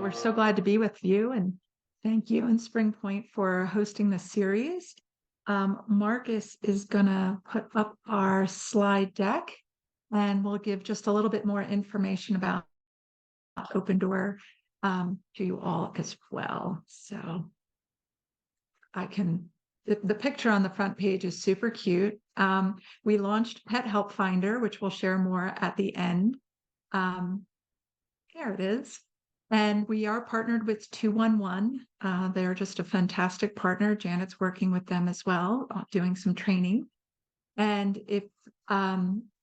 We're so glad to be with you, and thank you and Spring Point for hosting this series. Marcus is going to put up our slide deck, and we'll give just a little bit more information about Open Door to you all as well. So the picture on the front page is super cute. We launched Pet Help Finder, which we'll share more at the end. There it is. And we are partnered with 211. They're just a fantastic partner. Janet's working with them as well, doing some training. And if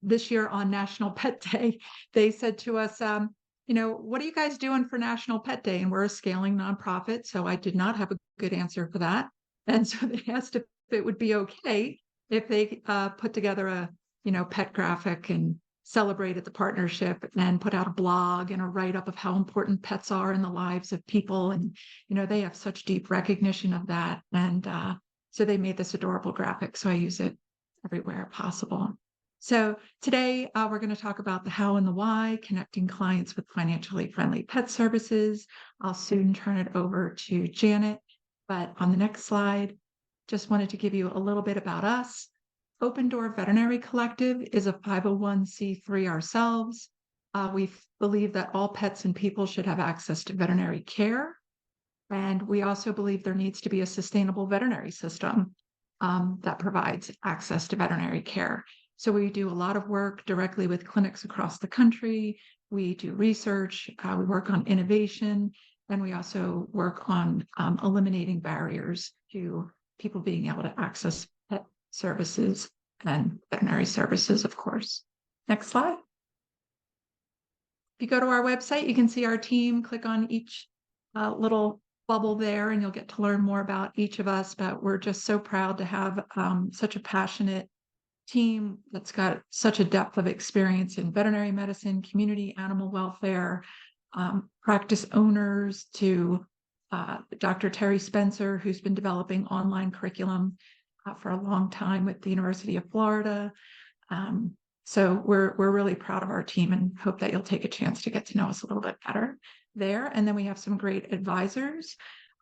this year on National Pet Day, they said to us, what are you guys doing for National Pet Day? And we're a scaling nonprofit, so I did not have a good answer for that. And so they asked if it would be okay if they put together a, pet graphic and celebrated the partnership and put out a blog and a write-up of how important pets are in the lives of people. And, they have such deep recognition of that. And so they made this adorable graphic. So I use it everywhere possible. So today we're going to talk about the how and the why, connecting clients with financially friendly pet services. I'll soon turn it over to Janet. But on the next slide, just wanted to give you a little bit about us. Open Door Veterinary Collective is a 501c3 ourselves. We believe that all pets and people should have access to veterinary care. And we also believe there needs to be a sustainable veterinary system that provides access to veterinary care. So we do a lot of work directly with clinics across the country. We do research, we work on innovation, and we also work on eliminating barriers to people being able to access pet services and veterinary services, of course. Next slide. If you go to our website, you can see our team. Click on each little bubble there, and you'll get to learn more about each of us. But we're just so proud to have such a passionate team that's got such a depth of experience in veterinary medicine, community animal welfare, practice owners to Dr. Terry Spencer, who's been developing online curriculum for a long time with the University of Florida. So we're really proud of our team and hope that you'll take a chance to get to know us a little bit better there. And then we have some great advisors,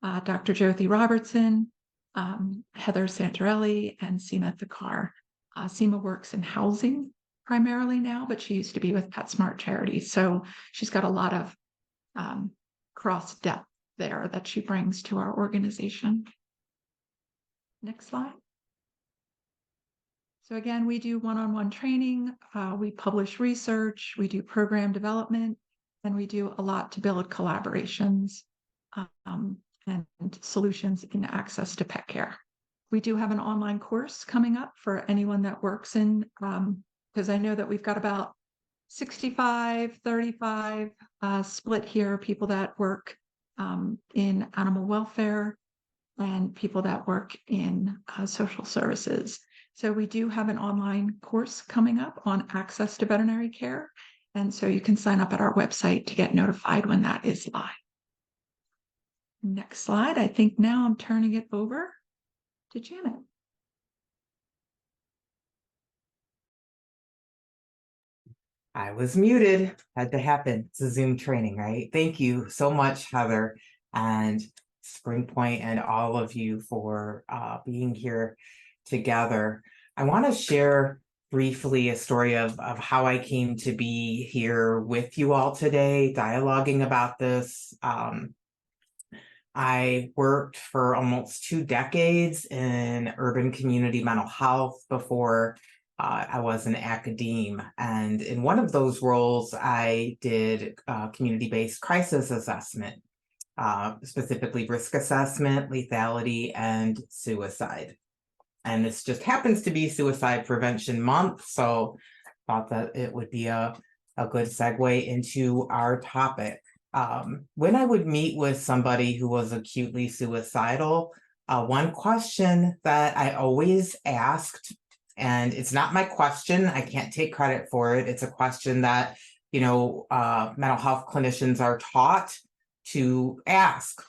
Dr. Jyoti Robertson, Heather Santarelli, and Seema Thakar. Seema works in housing primarily now, but she used to be with PetSmart Charities. So she's got a lot of cross depth there that she brings to our organization. Next slide. So again, we do one-on-one training, we publish research, we do program development, and we do a lot to build collaborations and solutions in access to pet care. We do have an online course coming up for anyone that works in, because I know that we've got about 65, 35 split here, people that work in animal welfare and people that work in social services. So we do have an online course coming up on access to veterinary care. And so you can sign up at our website to get notified when that is live. Next slide. I think now I'm turning it over to Janet. I was muted, had to happen. It's a Zoom training, right? Thank you so much, Heather and Spring Point and all of you for being here together. I want to share briefly a story of how I came to be here with you all today, dialoguing about this. I worked for almost 2 decades in urban community mental health before I was an academe. And in one of those roles, I did community-based crisis assessment, specifically risk assessment, lethality, and suicide. And this just happens to be Suicide Prevention Month, so thought that it would be a good segue into our topic. When I would meet with somebody who was acutely suicidal, one question that I always asked, and it's not my question, I can't take credit for it, it's a question that, mental health clinicians are taught to ask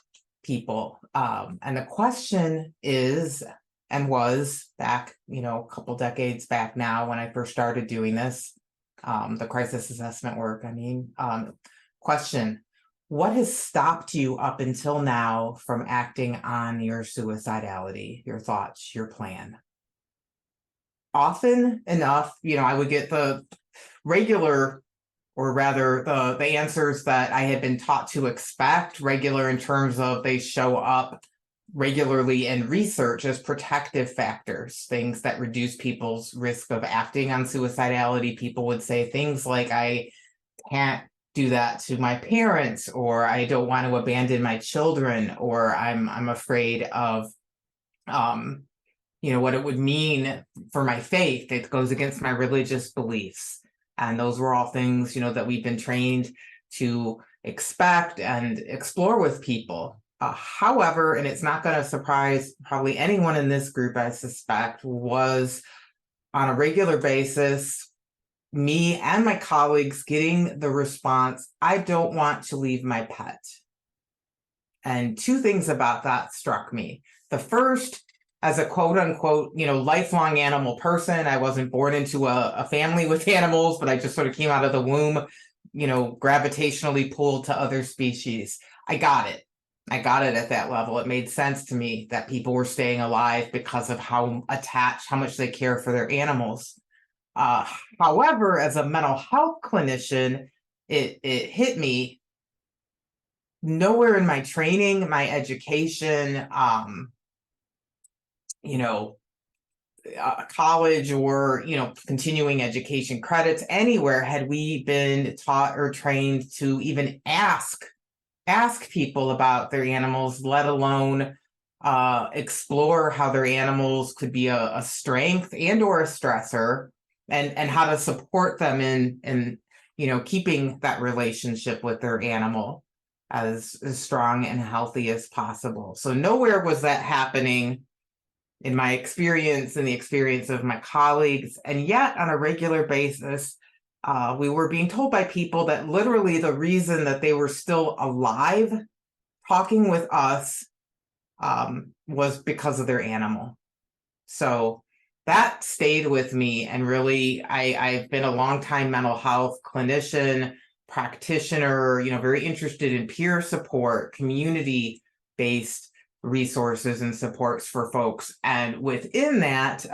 people. And the question is, and was back, a couple decades back now when I first started doing this, the crisis assessment work, question, what has stopped you up until now from acting on your suicidality, your thoughts, your plan? Often enough, I would get the regular, or rather the answers that I had been taught to expect, regular in terms of they show up regularly in research as protective factors, things that reduce people's risk of acting on suicidality. People would say things like, I can't do that to my parents, or I don't want to abandon my children, or I'm afraid of what it would mean for my faith. It goes against my religious beliefs. And those were all things, that we've been trained to expect and explore with people. However, and it's not going to surprise probably anyone in this group, I suspect, was on a regular basis, me and my colleagues getting the response, I don't want to leave my pet. And two things about that struck me. The first, as a quote unquote, lifelong animal person, I wasn't born into a family with animals, but I just sort of came out of the womb, gravitationally pulled to other species. I got it. I got it at that level. It made sense to me that people were staying alive because of how attached, how much they care for their animals. However, as a mental health clinician, it hit me nowhere in my training, my education, college or, continuing education credits, anywhere had we been taught or trained to even ask people about their animals, let alone explore how their animals could be a strength and or a stressor, and how to support them in keeping that relationship with their animal as strong and healthy as possible. So nowhere was that happening in my experience and the experience of my colleagues. And yet on a regular basis, we were being told by people that literally the reason that they were still alive talking with us was because of their animal. So that stayed with me. And really, I've been a longtime mental health clinician, practitioner, very interested in peer support, community-based resources and supports for folks. And within that,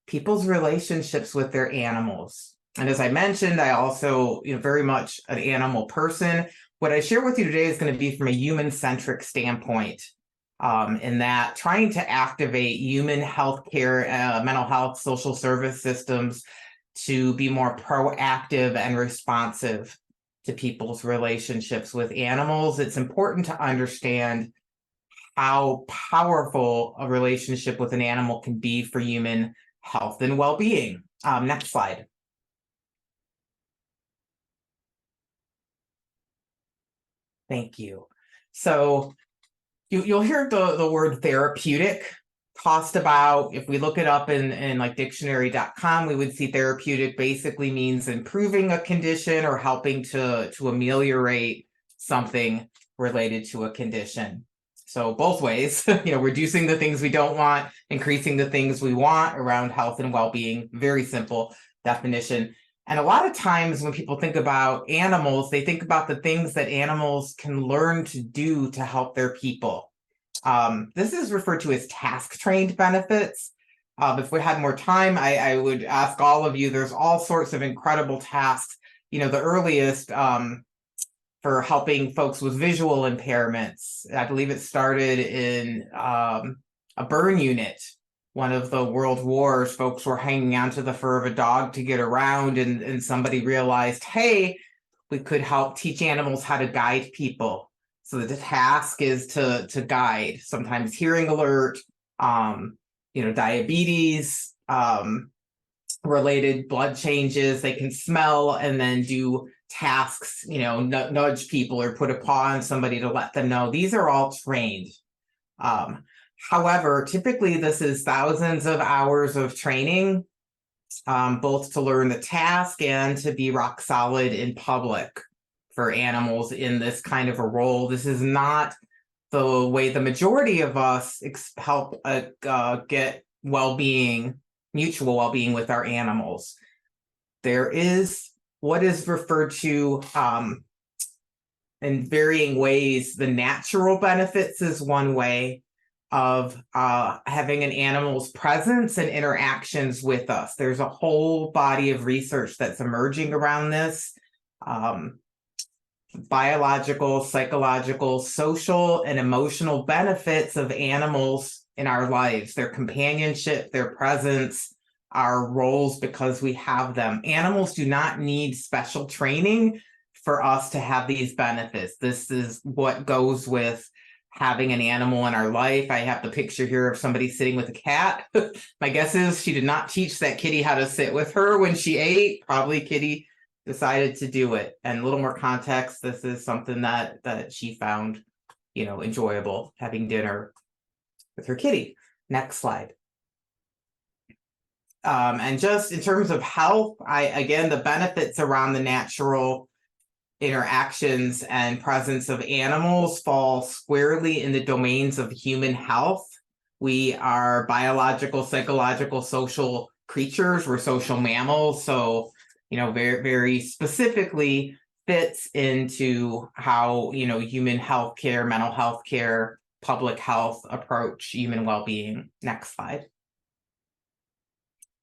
people's relationships with their animals. And as I mentioned, I also, very much an animal person. What I share with you today is going to be from a human-centric standpoint, in that trying to activate human healthcare, mental health, social service systems to be more proactive and responsive to people's relationships with animals. It's important to understand how powerful a relationship with an animal can be for human health and well-being. Next slide. Thank you. So you'll hear the word therapeutic tossed about. If we look it up in like dictionary.com, we would see therapeutic basically means improving a condition or helping to ameliorate something related to a condition. So both ways, reducing the things we don't want, increasing the things we want around health and well-being. Very simple definition. And a lot of times when people think about animals, they think about the things that animals can learn to do to help their people. This is referred to as task-trained benefits. If we had more time, I would ask all of you, there's all sorts of incredible tasks. The earliest for helping folks with visual impairments, I believe it started in a burn unit. One of the world wars, folks were hanging onto the fur of a dog to get around, and somebody realized, hey, we could help teach animals how to guide people. So the task is to guide, sometimes hearing alert, diabetes, related blood changes. They can smell and then do tasks, nudge people or put a paw on somebody to let them know. These are all trained. However, typically this is thousands of hours of training, both to learn the task and to be rock solid in public for animals in this kind of a role. This is not the way the majority of us help get well-being, mutual well-being with our animals. There is what is referred to in varying ways. The natural benefits is one way of having an animal's presence and interactions with us. There's a whole body of research that's emerging around this. Biological, psychological, social, and emotional benefits of animals in our lives, their companionship, their presence, our roles because we have them. Animals do not need special training for us to have these benefits. This is what goes with having an animal in our life. I have the picture here of somebody sitting with a cat. My guess is she did not teach that kitty how to sit with her when she ate. Probably kitty decided to do it. And a little more context, this is something that she found, enjoyable, having dinner with her kitty. Next slide. And just in terms of health, again, the benefits around the natural interactions and presence of animals fall squarely in the domains of human health. We are biological, psychological, social creatures. We're social mammals. So, very, very specifically fits into how, human health care, mental health care, public health approach human well-being. Next slide.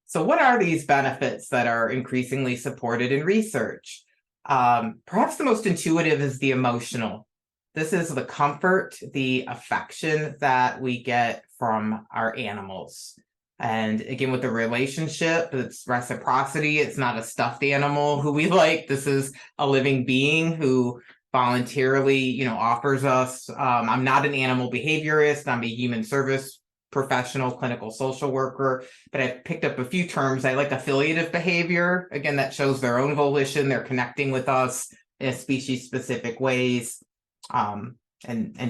So what are these benefits that are increasingly supported in research? Perhaps the most intuitive is the emotional. This is the comfort, the affection that we get from our animals. And again, with the relationship, it's reciprocity. It's not a stuffed animal who we like. This is a living being who voluntarily, offers us. I'm not an animal behaviorist. I'm a human service professional, clinical social worker, but I've picked up a few terms. I like affiliative behavior. Again, that shows their own volition. They're connecting with us in species-specific ways, and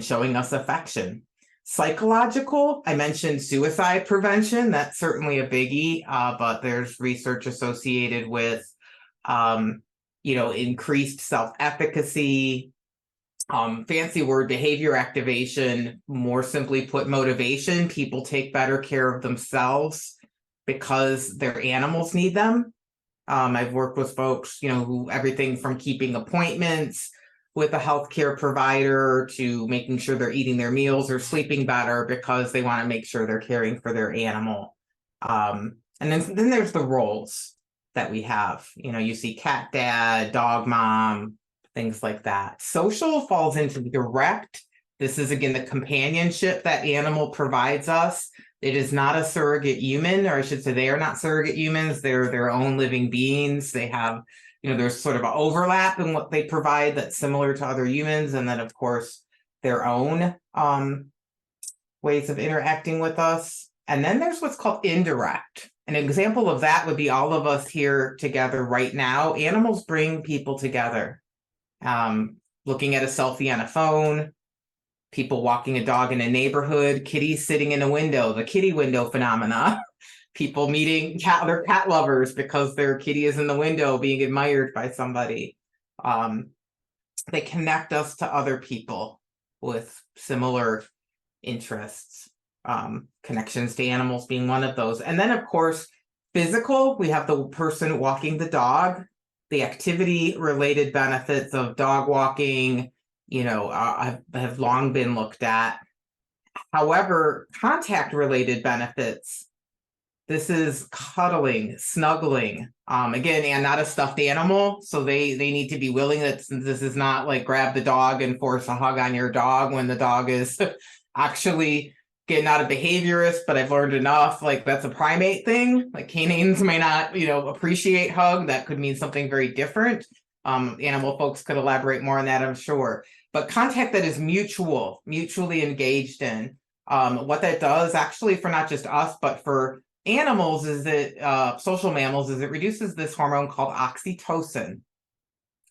showing us affection. Psychological, I mentioned suicide prevention. That's certainly a biggie, but there's research associated with, increased self-efficacy, fancy word, behavior activation, more simply put, motivation. People take better care of themselves because their animals need them. I've worked with folks, who everything from keeping appointments with a healthcare provider to making sure they're eating their meals or sleeping better because they want to make sure they're caring for their animal. And then there's the roles that we have. You see cat dad, dog mom, things like that. Social falls into direct. This is, again, the companionship that animal provides us. It is not a surrogate human, or I should say they are not surrogate humans. They're their own living beings. They have, there's sort of an overlap in what they provide that's similar to other humans. And then, of course, their own ways of interacting with us. And then there's what's called indirect. An example of that would be all of us here together right now. Animals bring people together. Looking at a selfie on a phone, people walking a dog in a neighborhood, kitties sitting in a window, the kitty window phenomena, people meeting their cat lovers because their kitty is in the window being admired by somebody. They connect us to other people with similar interests, connections to animals being one of those. And then, of course, physical, we have the person walking the dog. The activity related benefits of dog walking, have long been looked at. However, contact related benefits, this is cuddling, snuggling. Again, and not a stuffed animal. So they need to be willing that this is not like grab the dog and force a hug on your dog when the dog is actually, again, not a behaviorist, but I've learned enough, like that's a primate thing. Like canines may not, appreciate hug. That could mean something very different. Animal folks could elaborate more on that, I'm sure. But contact that is mutually engaged in. What that does actually for not just us, but for animals is that, social mammals, is it reduces this hormone called oxytocin.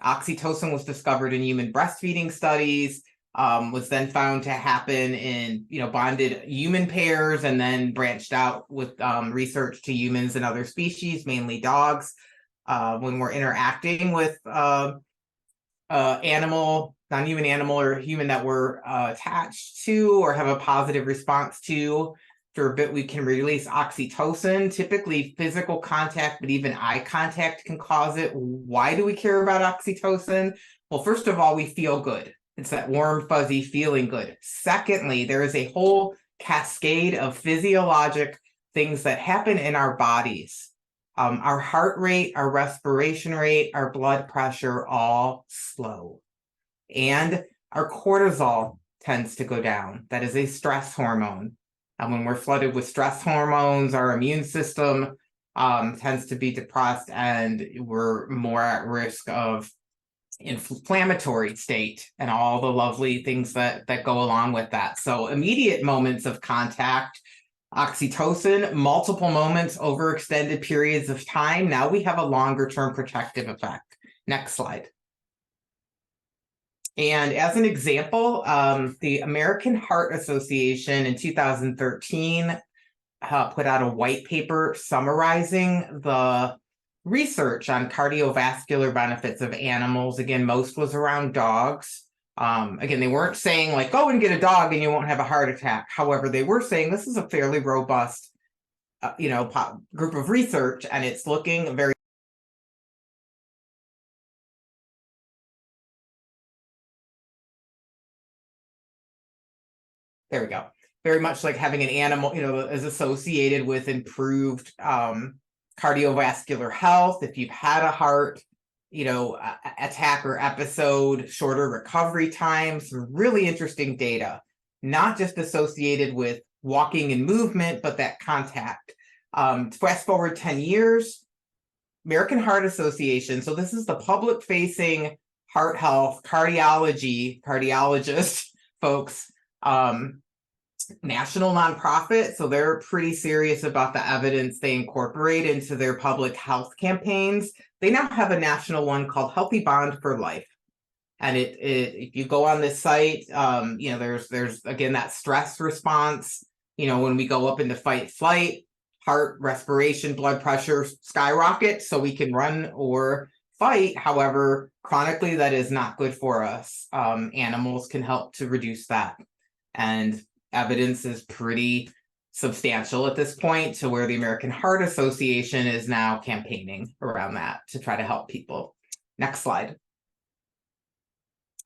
Oxytocin was discovered in human breastfeeding studies. Was then found to happen in, bonded human pairs, and then branched out with research to humans and other species, mainly dogs. When we're interacting with animal, non-human animal or human that we're attached to or have a positive response to, After a bit, we can release oxytocin. Typically, physical contact, but even eye contact can cause it. Why do we care about oxytocin? Well, first of all, we feel good. It's that warm, fuzzy feeling good. Secondly, there is a whole cascade of physiologic things that happen in our bodies. Our heart rate, our respiration rate, our blood pressure all slow. And our cortisol tends to go down. That is a stress hormone. And when we're flooded with stress hormones, our immune system tends to be depressed, and we're more at risk of inflammatory state and all the lovely things that go along with that. So immediate moments of contact, oxytocin, multiple moments over extended periods of time. Now we have a longer term protective effect. Next slide. And as an example, the American Heart Association in 2013 put out a white paper summarizing the research on cardiovascular benefits of animals. Again, most was around dogs. Again, they weren't saying like, go and get a dog and you won't have a heart attack. However, they were saying this is a fairly robust, group of research, and it's looking very. There we go. Very much like having an animal, is associated with improved cardiovascular health. If you've had a heart, attack or episode, shorter recovery time, some really interesting data, not just associated with walking and movement, but that contact. Fast forward 10 years, American Heart Association. So this is the public facing heart health cardiologist folks, national nonprofit. So they're pretty serious about the evidence they incorporate into their public health campaigns. They now have a national one called Healthy Bond for Life. And if you go on this site, there's again that stress response. When we go up into fight flight, heart, respiration, blood pressure skyrocket, so we can run or fight. However, chronically, that is not good for us. Animals can help to reduce that. And evidence is pretty substantial at this point to where the American Heart Association is now campaigning around that to try to help people. Next slide.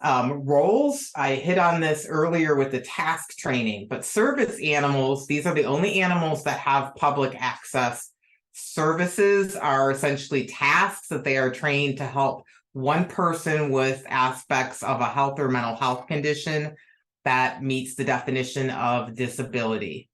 Roles, I hit on this earlier with the task training, but service animals, these are the only animals that have public access. Services are essentially tasks that they are trained to help one person with aspects of a health or mental health condition that meets the definition of disability.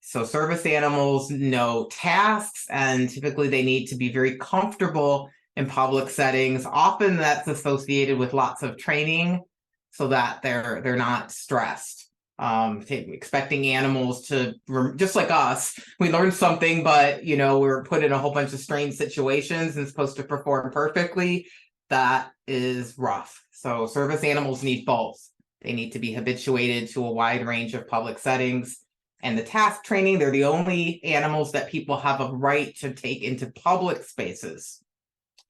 So service animals know tasks, and typically they need to be very comfortable in public settings. Often that's associated with lots of training so that they're not stressed. Expecting animals to, just like us, we learn something, but we're put in a whole bunch of strange situations and supposed to perform perfectly. That is rough. So service animals need both. They need to be habituated to a wide range of public settings. And the task training, they're the only animals that people have a right to take into public spaces.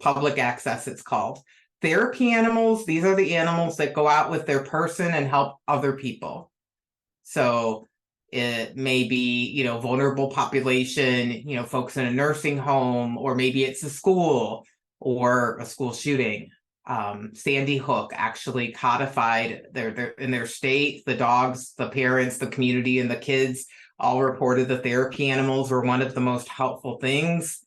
Public access, it's called. Therapy animals, these are the animals that go out with their person and help other people. So it may be, vulnerable population, folks in a nursing home, or maybe it's a school or a school shooting. Sandy Hook actually codified in their state, the dogs, the parents, the community, and the kids all reported that therapy animals were one of the most helpful things.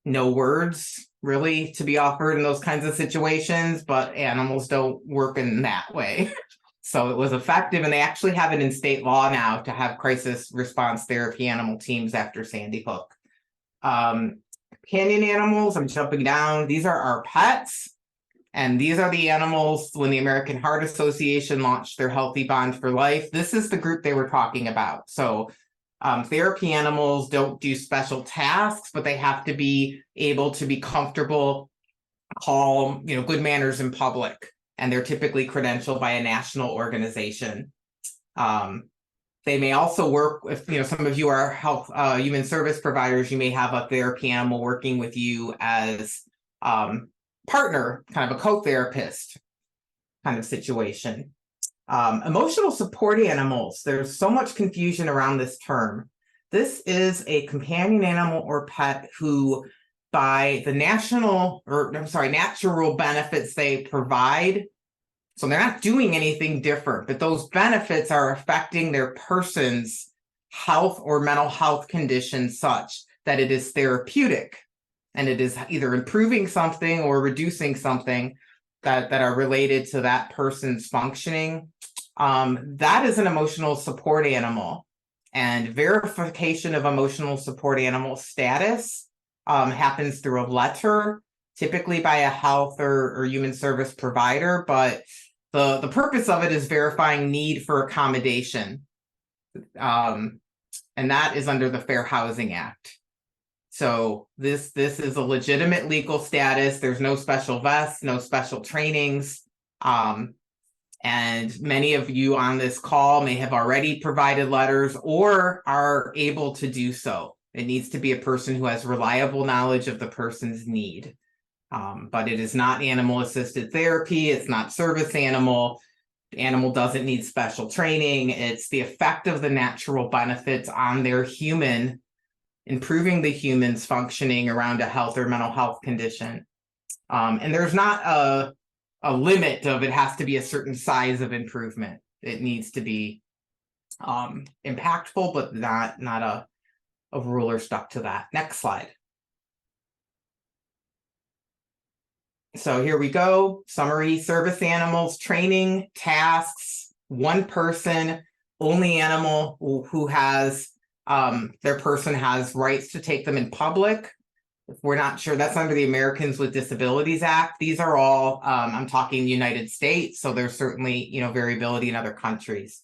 No words really to be offered in those kinds of situations, but animals don't work in that way. So it was effective, and they actually have it in state law now to have crisis response therapy animal teams after Sandy Hook. Companion animals, I'm jumping down. These are our pets. And these are the animals when the American Heart Association launched their Healthy Bond for Life. This is the group they were talking about. So therapy animals don't do special tasks, but they have to be able to be comfortable, calm, good manners in public. And they're typically credentialed by a national organization. They may also work if, some of you are health human service providers, you may have a therapy animal working with you as partner, kind of a co-therapist kind of situation. Emotional support animals. There's so much confusion around this term. This is a companion animal or pet who, by the natural benefits they provide, so they're not doing anything different, but those benefits are affecting their person's health or mental health condition such that it is therapeutic, and it is either improving something or reducing something that are related to that person's functioning. That is an emotional support animal, and verification of emotional support animal status happens through a letter, typically by a health or human service provider, but the purpose of it is verifying need for accommodation. And that is under the Fair Housing Act. So this is a legitimate legal status. There's no special vests, no special trainings. And many of you on this call may have already provided letters or are able to do so. It needs to be a person who has reliable knowledge of the person's need. But it is not animal-assisted therapy. It's not service animal. The animal doesn't need special training. It's the effect of the natural benefits on their human, improving the human's functioning around a health or mental health condition. And there's not a limit of it has to be a certain size of improvement. It needs to be impactful, but not a ruler stuck to that. Next slide. So here we go. Summary: service animals, training, tasks, one person, only animal who has, their person has rights to take them in public. If we're not sure, that's under the Americans with Disabilities Act. These are all, I'm talking United States, so there's certainly, variability in other countries.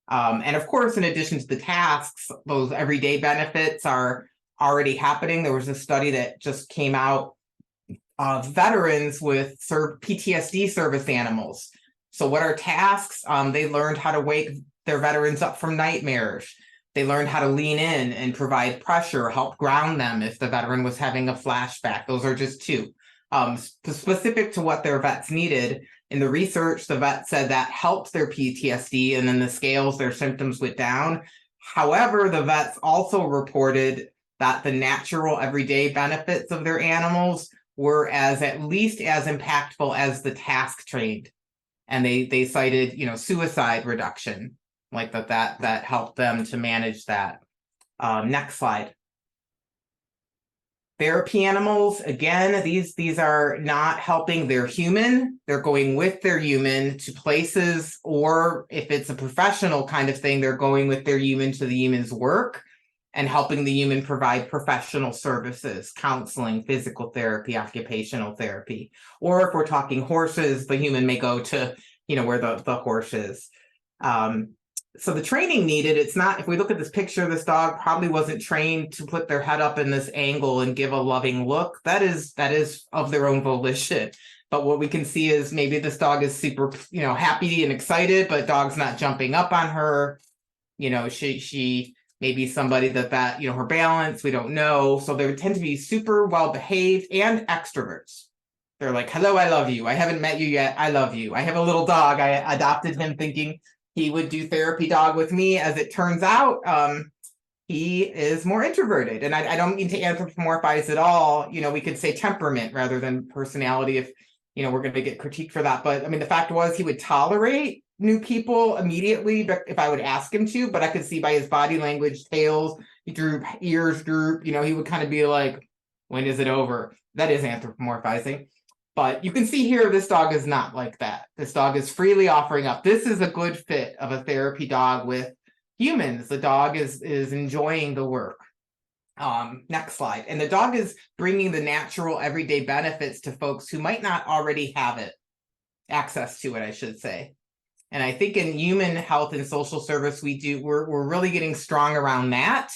And of course, in addition to the tasks, those everyday benefits are already happening. There was a study that just came out of veterans with PTSD service animals. So what are tasks? They learned how to wake their veterans up from nightmares. They learned how to lean in and provide pressure, help ground them if the veteran was having a flashback. Those are just two. Specific to what their vets needed. In the research, the vet said that helped their PTSD, and then the scales, their symptoms went down. However, the vets also reported that the natural everyday benefits of their animals were at least as impactful as the task trained. And they cited, suicide reduction, like that helped them to manage that. Next slide. Therapy animals, again, these are not helping their human. They're going with their human to places, or if it's a professional kind of thing, they're going with their human to the human's work and helping the human provide professional services, counseling, physical therapy, occupational therapy. Or if we're talking horses, the human may go to, where the horse is. So the training needed, it's not, if we look at this picture, this dog probably wasn't trained to put their head up in this angle and give a loving look. That is of their own volition. But what we can see is maybe this dog is super, happy and excited, but dog's not jumping up on her. She maybe somebody that her balance, we don't know. So they would tend to be super well behaved and extroverts. They're like, hello, I love you. I haven't met you yet. I love you. I have a little dog. I adopted him thinking he would do therapy dog with me. As it turns out, he is more introverted. And I don't mean to anthropomorphize at all. We could say temperament rather than personality if, we're going to get critiqued for that. But I mean, the fact was he would tolerate new people immediately if I would ask him to, but I could see by his body language, tails, he droop, ears droop, he would kind of be like, when is it over? That is anthropomorphizing. But you can see here, this dog is not like that. This dog is freely offering up. This is a good fit of a therapy dog with humans. The dog is enjoying the work. Next slide. And the dog is bringing the natural everyday benefits to folks who might not already have it, access to it, I should say. And I think in human health and social service, we're really getting strong around that,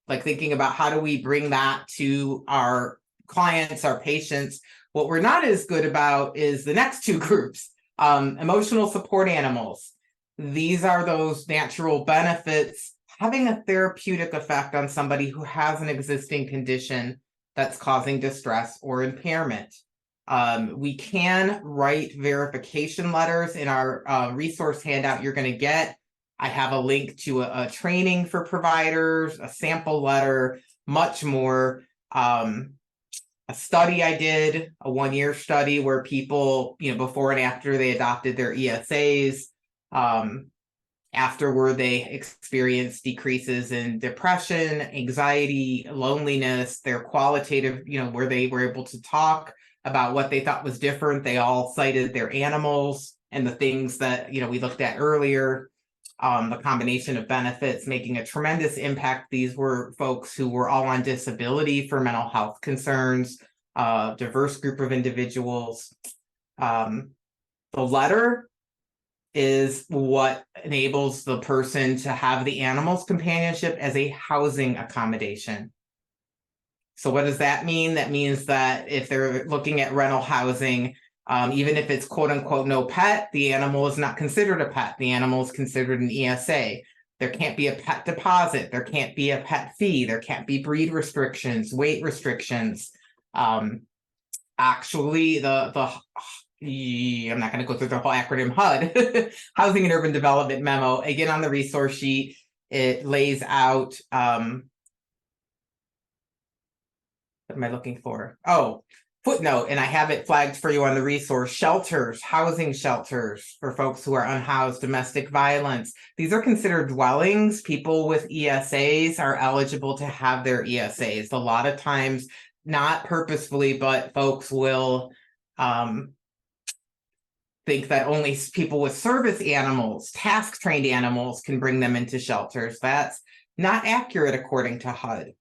like thinking about how do we bring that to our clients, our patients. What we're not as good about is the next two groups, emotional support animals. These are those natural benefits having a therapeutic effect on somebody who has an existing condition that's causing distress or impairment. We can write verification letters in our resource handout you're going to get. I have a link to a training for providers, a sample letter, much more. A study I did, a 1-year study where people, before and after they adopted their ESAs, afterward they experienced decreases in depression, anxiety, loneliness, their qualitative, where they were able to talk about what they thought was different. They all cited their animals and the things that, we looked at earlier. The combination of benefits making a tremendous impact. These were folks who were all on disability for mental health concerns, diverse group of individuals. The letter is what enables the person to have the animal's companionship as a housing accommodation. So what does that mean? That means that if they're looking at rental housing, even if it's quote unquote no pet, the animal is not considered a pet. The animal is considered an ESA. There can't be a pet deposit. There can't be a pet fee. There can't be breed restrictions, weight restrictions. Actually, I'm not going to go through the whole acronym HUD, Housing and Urban Development Memo. Again, on the resource sheet, it lays out, what am I looking for? Oh, footnote, and I have it flagged for you on the resource: shelters, housing shelters for folks who are unhoused, domestic violence. These are considered dwellings. People with ESAs are eligible to have their ESAs. A lot of times, not purposefully, but folks will think that only people with service animals, task-trained animals, can bring them into shelters. That's not accurate according to HUD.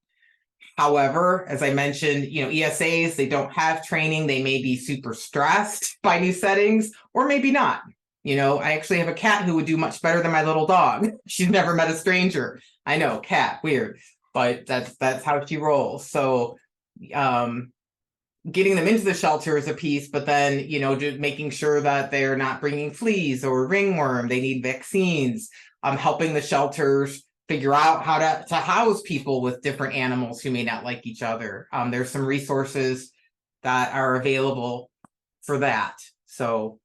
However, as I mentioned, ESAs, they don't have training. They may be super stressed by new settings, or maybe not. I actually have a cat who would do much better than my little dog. She's never met a stranger. I know, cat, weird, but that's how she rolls. So getting them into the shelter is a piece, but then, just making sure that they're not bringing fleas or ringworm. They need vaccines. Helping the shelters figure out how to house people with different animals who may not like each other. There's some resources that are available for that. So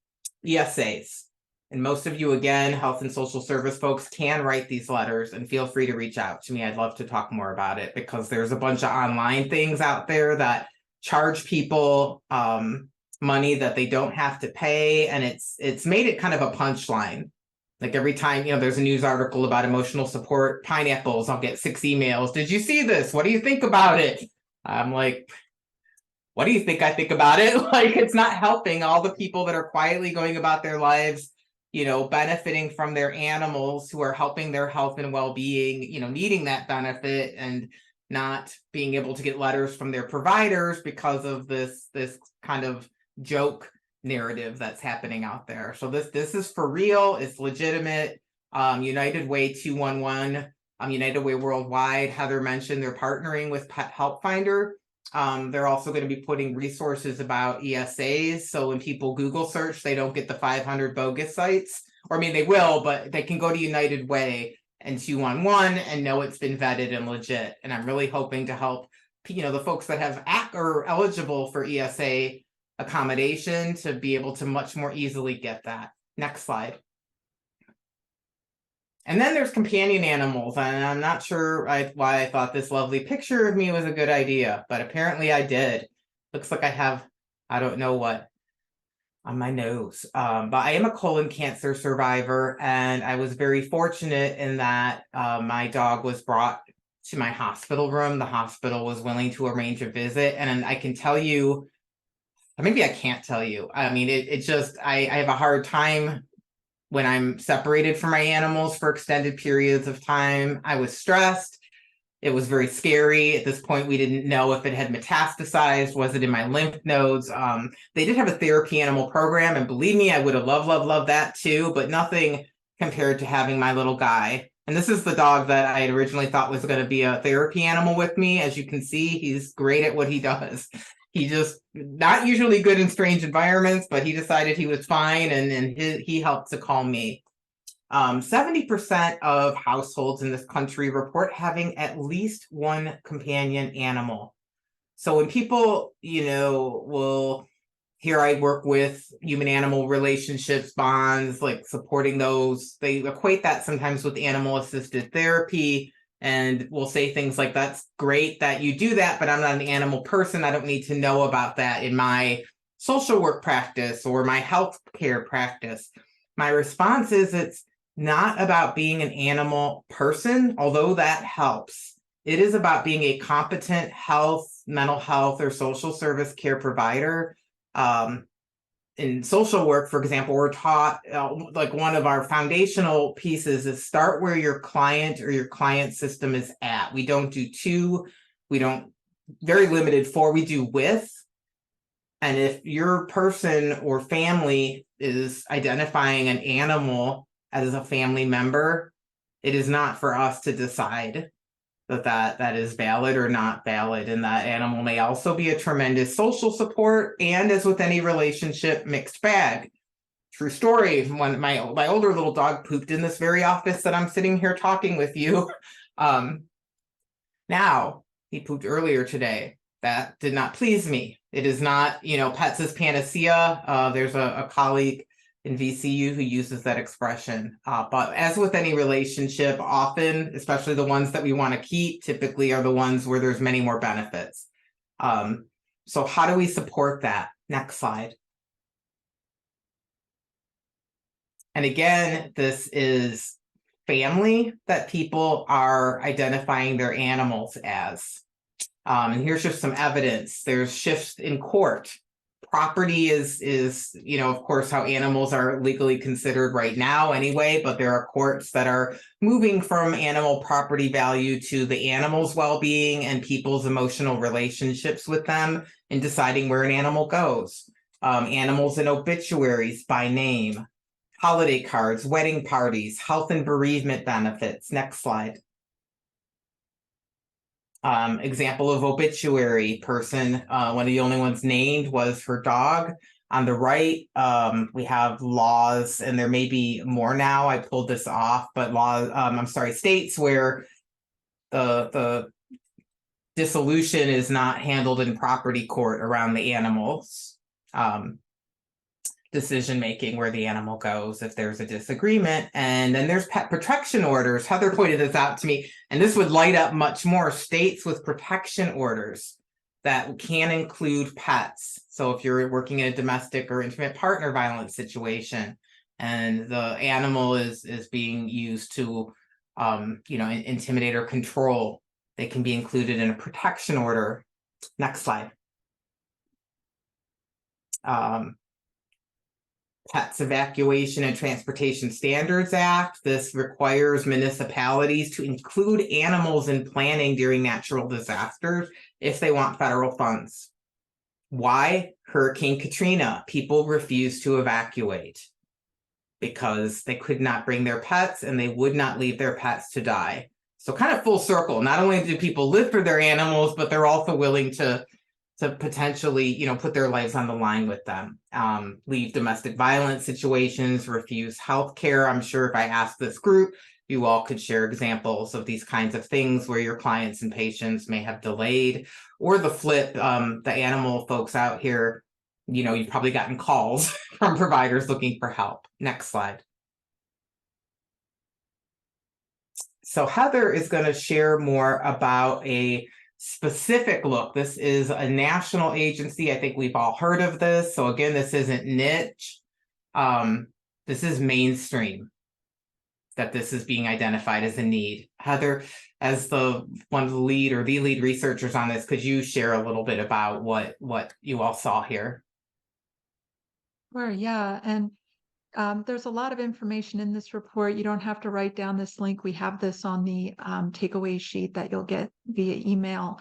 ESAs, and most of you, again, health and social service folks, can write these letters, and feel free to reach out to me. I'd love to talk more about it, because there's a bunch of online things out there that charge people money that they don't have to pay, and it's made it kind of a punchline. Like every time, there's a news article about emotional support pineapples, I'll get 6 emails. Did you see this? What do you think about it? I'm like, what do you think I think about it? Like, it's not helping all the people that are quietly going about their lives, benefiting from their animals, who are helping their health and well-being, needing that benefit, and not being able to get letters from their providers because of this kind of joke narrative that's happening out there. So this is for real. It's legitimate. United Way 211, United Way Worldwide, Heather mentioned they're partnering with Pet Help Finder. They're also going to be putting resources about ESAs. So when people Google search, they don't get the 500 bogus sites. Or they will, but they can go to United Way and 211 and know it's been vetted and legit. And I'm really hoping to help, the folks that have are eligible for ESA accommodation to be able to much more easily get that. Next slide. And then there's companion animals, and I'm not sure why I thought this lovely picture of me was a good idea, but apparently I did. Looks like I have, I don't know what on my nose, but I am a colon cancer survivor, and I was very fortunate in that my dog was brought to my hospital room. The hospital was willing to arrange a visit, and I can tell you, maybe I can't tell you. It just, I have a hard time when I'm separated from my animals for extended periods of time. I was stressed. It was very scary. At this point, we didn't know if it had metastasized. Was it in my lymph nodes? They did have a therapy animal program, and believe me, I would have loved that too, but nothing compared to having my little guy. And this is the dog that I had originally thought was going to be a therapy animal with me. As you can see, he's great at what he does. He just not usually good in strange environments, but he decided he was fine, and he helped to calm me. 70% of households in this country report having at least one companion animal. So when people, will here I work with human animal relationships, bonds, like supporting those. They equate that sometimes with animal assisted therapy, and will say things like, that's great that you do that, but I'm not an animal person. I don't need to know about that in my social work practice or my healthcare practice. My response is, it's not about being an animal person, although that helps. It is about being a competent health, mental health, or social service care provider. In social work, for example, we're taught, like, one of our foundational pieces is start where your client or your client system is at. We don't do to, we don't, very limited for, we do with. And if your person or family is identifying an animal as a family member, it is not for us to decide that is valid or not valid. And that animal may also be a tremendous social support, and as with any relationship, mixed bag. True story, when my older little dog pooped in this very office that I'm sitting here talking with you. Now, he pooped earlier today. That did not please me. It is not, pets is panacea. There's a colleague in VCU who uses that expression. But as with any relationship, often, especially the ones that we want to keep, typically are the ones where there's many more benefits. So how do we support that? Next slide. And again, this is family that people are identifying their animals as. And here's just some evidence. There's shifts in court. Property is of course, how animals are legally considered right now anyway, but there are courts that are moving from animal property value to the animal's well-being and people's emotional relationships with them in deciding where an animal goes. Animals in obituaries by name, holiday cards, wedding parties, health and bereavement benefits. Next slide. Example of obituary person, one of the only ones named was her dog. On the right, we have laws, and there may be more now. I pulled this off, but states where the dissolution is not handled in property court around the animals. Decision making where the animal goes if there's a disagreement. And then there's pet protection orders. Heather pointed this out to me, and this would light up much more. States with protection orders that can include pets. So if you're working in a domestic or intimate partner violence situation and the animal is being used to intimidate or control, they can be included in a protection order. Next slide. Pets Evacuation and Transportation Standards Act. This requires municipalities to include animals in planning during natural disasters if they want federal funds. Why? Hurricane Katrina, people refused to evacuate because they could not bring their pets and they would not leave their pets to die. So kind of full circle. Not only do people live for their animals, but they're also willing to potentially, put their lives on the line with them. Leave domestic violence situations, refuse health care. I'm sure if I asked this group, you all could share examples of these kinds of things where your clients and patients may have delayed, or the flip, the animal folks out here, you've probably gotten calls from providers looking for help. Next slide. So Heather is going to share more about a specific look. This is a national agency. I think we've all heard of this. So again, this isn't niche. This is mainstream, that this is being identified as a need. Heather, as one of the lead researchers on this, could you share a little bit about what you all saw here? Sure, yeah. And there's a lot of information in this report. You don't have to write down this link. We have this on the takeaway sheet that you'll get via email.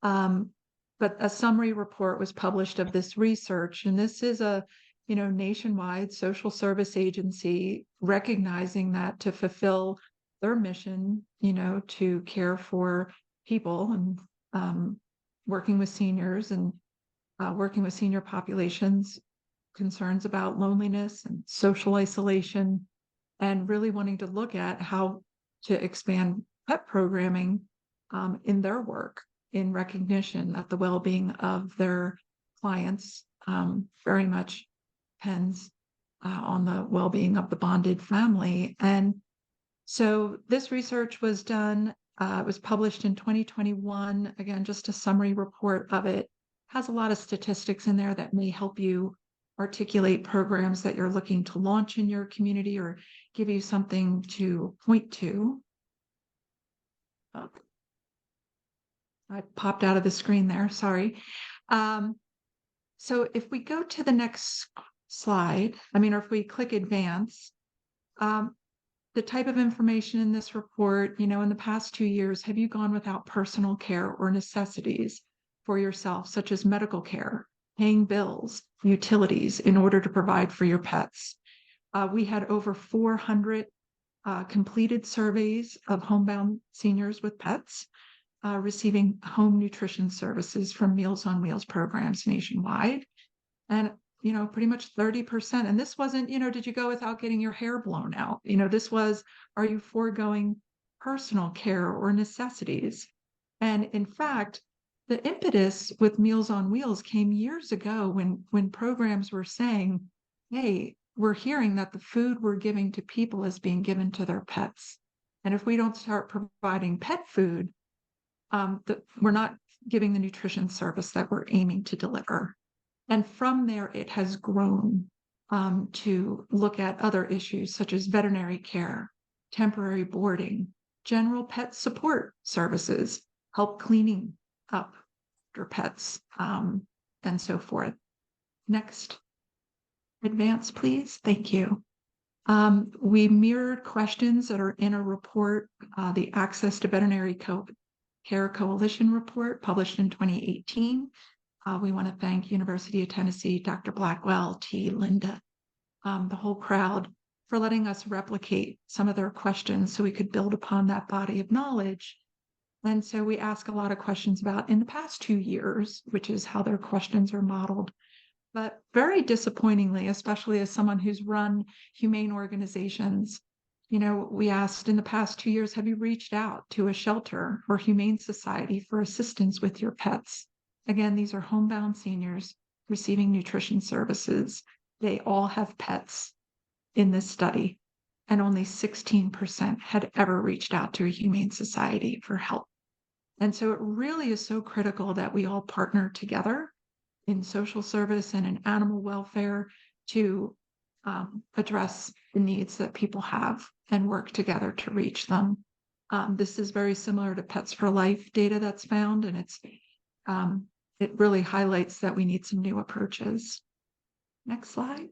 But a summary report was published of this research, and this is a nationwide social service agency recognizing that to fulfill their mission, to care for people and working with seniors and working with senior populations, concerns about loneliness and social isolation, and really wanting to look at how to expand pet programming in their work in recognition that the well-being of their clients very much depends on the well-being of the bonded family. And so this research was done, it was published in 2021. Again, just a summary report of it. Has a lot of statistics in there that may help you articulate programs that you're looking to launch in your community or give you something to point to. Oh, I popped out of the screen there, sorry. So if we go to the next slide, or if we click advance, the type of information in this report, in the past 2 years, have you gone without personal care or necessities for yourself, such as medical care, paying bills, utilities in order to provide for your pets? We had over 400 completed surveys of homebound seniors with pets receiving home nutrition services from Meals on Wheels programs nationwide. And pretty much 30%. And this wasn't, did you go without getting your hair blown out? This was, are you foregoing personal care or necessities? And in fact, the impetus with Meals on Wheels came years ago when programs were saying, hey, we're hearing that the food we're giving to people is being given to their pets. And if we don't start providing pet food, we're not giving the nutrition service that we're aiming to deliver. And from there, it has grown to look at other issues such as veterinary care, temporary boarding, general pet support services, help cleaning up after pets, and so forth. Next, advance, please. Thank you. We mirrored questions that are in a report, the Access to Veterinary Care Coalition report published in 2018. We want to thank University of Tennessee, Dr. Blackwell, Linda, the whole crowd for letting us replicate some of their questions so we could build upon that body of knowledge. And so we ask a lot of questions about in the past 2 years, which is how their questions are modeled. But very disappointingly, especially as someone who's run humane organizations, we asked in the past 2 years, have you reached out to a shelter or humane society for assistance with your pets? Again, these are homebound seniors receiving nutrition services. They all have pets in this study, and only 16% had ever reached out to a humane society for help. And so it really is so critical that we all partner together in social service and in animal welfare to address the needs that people have and work together to reach them. This is very similar to Pets for Life data that's found, and it really highlights that we need some new approaches. Next slide.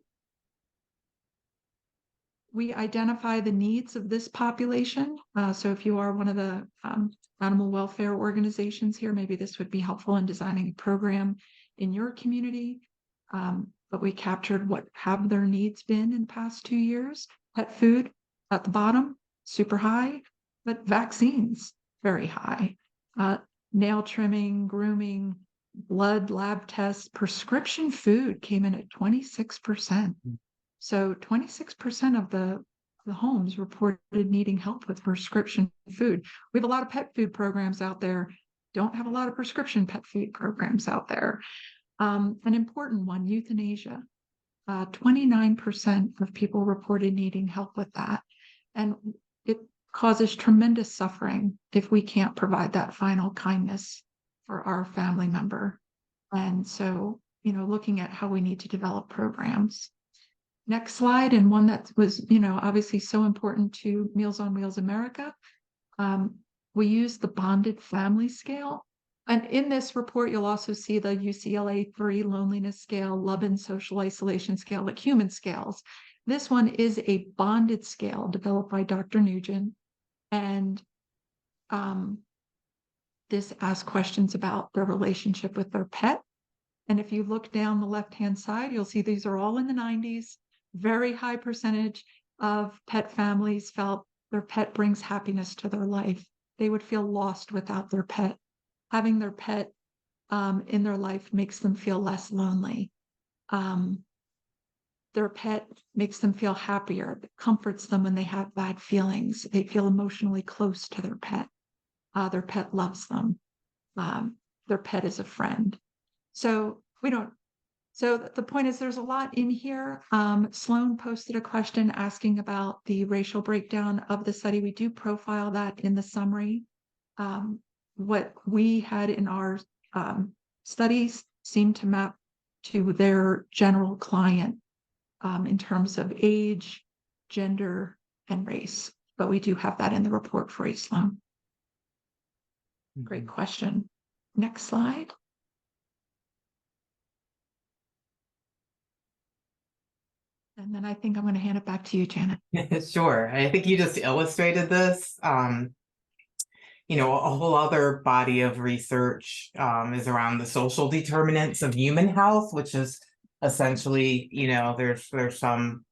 We identify the needs of this population. So if you are one of the animal welfare organizations here, maybe this would be helpful in designing a program in your community. But we captured what have their needs been in the past 2 years. Pet food at the bottom, super high, but vaccines, very high. Nail trimming, grooming, blood lab tests, prescription food came in at 26%. So 26% of the homes reported needing help with prescription food. We have a lot of pet food programs out there, don't have a lot of prescription pet food programs out there. An important one, euthanasia. 29% of people reported needing help with that. And it causes tremendous suffering if we can't provide that final kindness for our family member. And so, looking at how we need to develop programs. Next slide, and one that was, obviously so important to Meals on Wheels America. We use the bonded family scale. And in this report, you'll also see the UCLA-3 loneliness scale, love and social isolation scale, like human scales. This one is a bonded scale developed by Dr. Nugent. And this asks questions about their relationship with their pet. And if you look down the left-hand side, you'll see these are all in the 90s. Very high percentage of pet families felt their pet brings happiness to their life. They would feel lost without their pet. Having their pet in their life makes them feel less lonely. Their pet makes them feel happier. It comforts them when they have bad feelings. They feel emotionally close to their pet. Their pet loves them. Their pet is a friend. So we don't So the point is there's a lot in here. Sloan posted a question asking about the racial breakdown of the study. We do profile that in the summary. What we had in our studies seemed to map to their general client in terms of age, gender, and race. But we do have that in the report for you, Sloan. Great question. Next slide. And then I think I'm going to hand it back to you, Janet. Sure. I think you just illustrated this. You know, a whole other body of research is around the social determinants of human health, which is essentially, you know, there's some,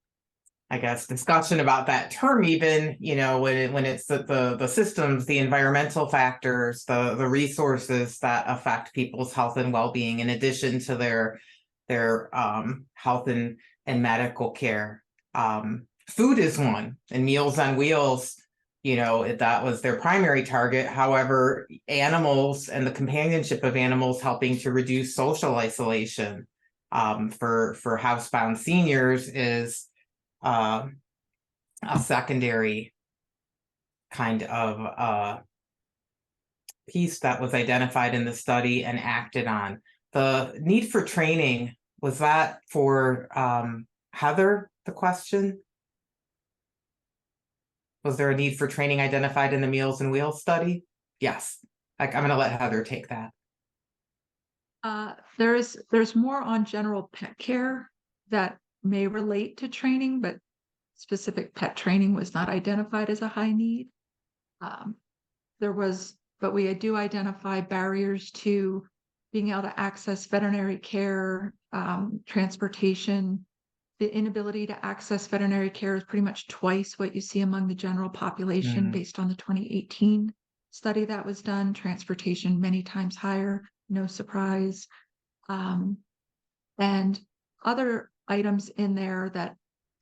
I guess, discussion about that term even, you know, when it's the systems, the environmental factors, the resources that affect people's health and well-being, in addition to their health and medical care. Food is one, and Meals on Wheels, you know, that was their primary target. However, animals and the companionship of animals helping to reduce social isolation for housebound seniors is a secondary kind of piece that was identified in the study and acted on. The need for training, was that for Heather, the question? Was there a need for training identified in the Meals on Wheels study? Yes. I'm going to let Heather take that. There's more on general pet care that may relate to training, but specific pet training was not identified as a high need. But we do identify barriers to being able to access veterinary care, transportation. The inability to access veterinary care is pretty much twice what you see among the general population based on the 2018 study that was done. Transportation many times higher, no surprise. And other items in there that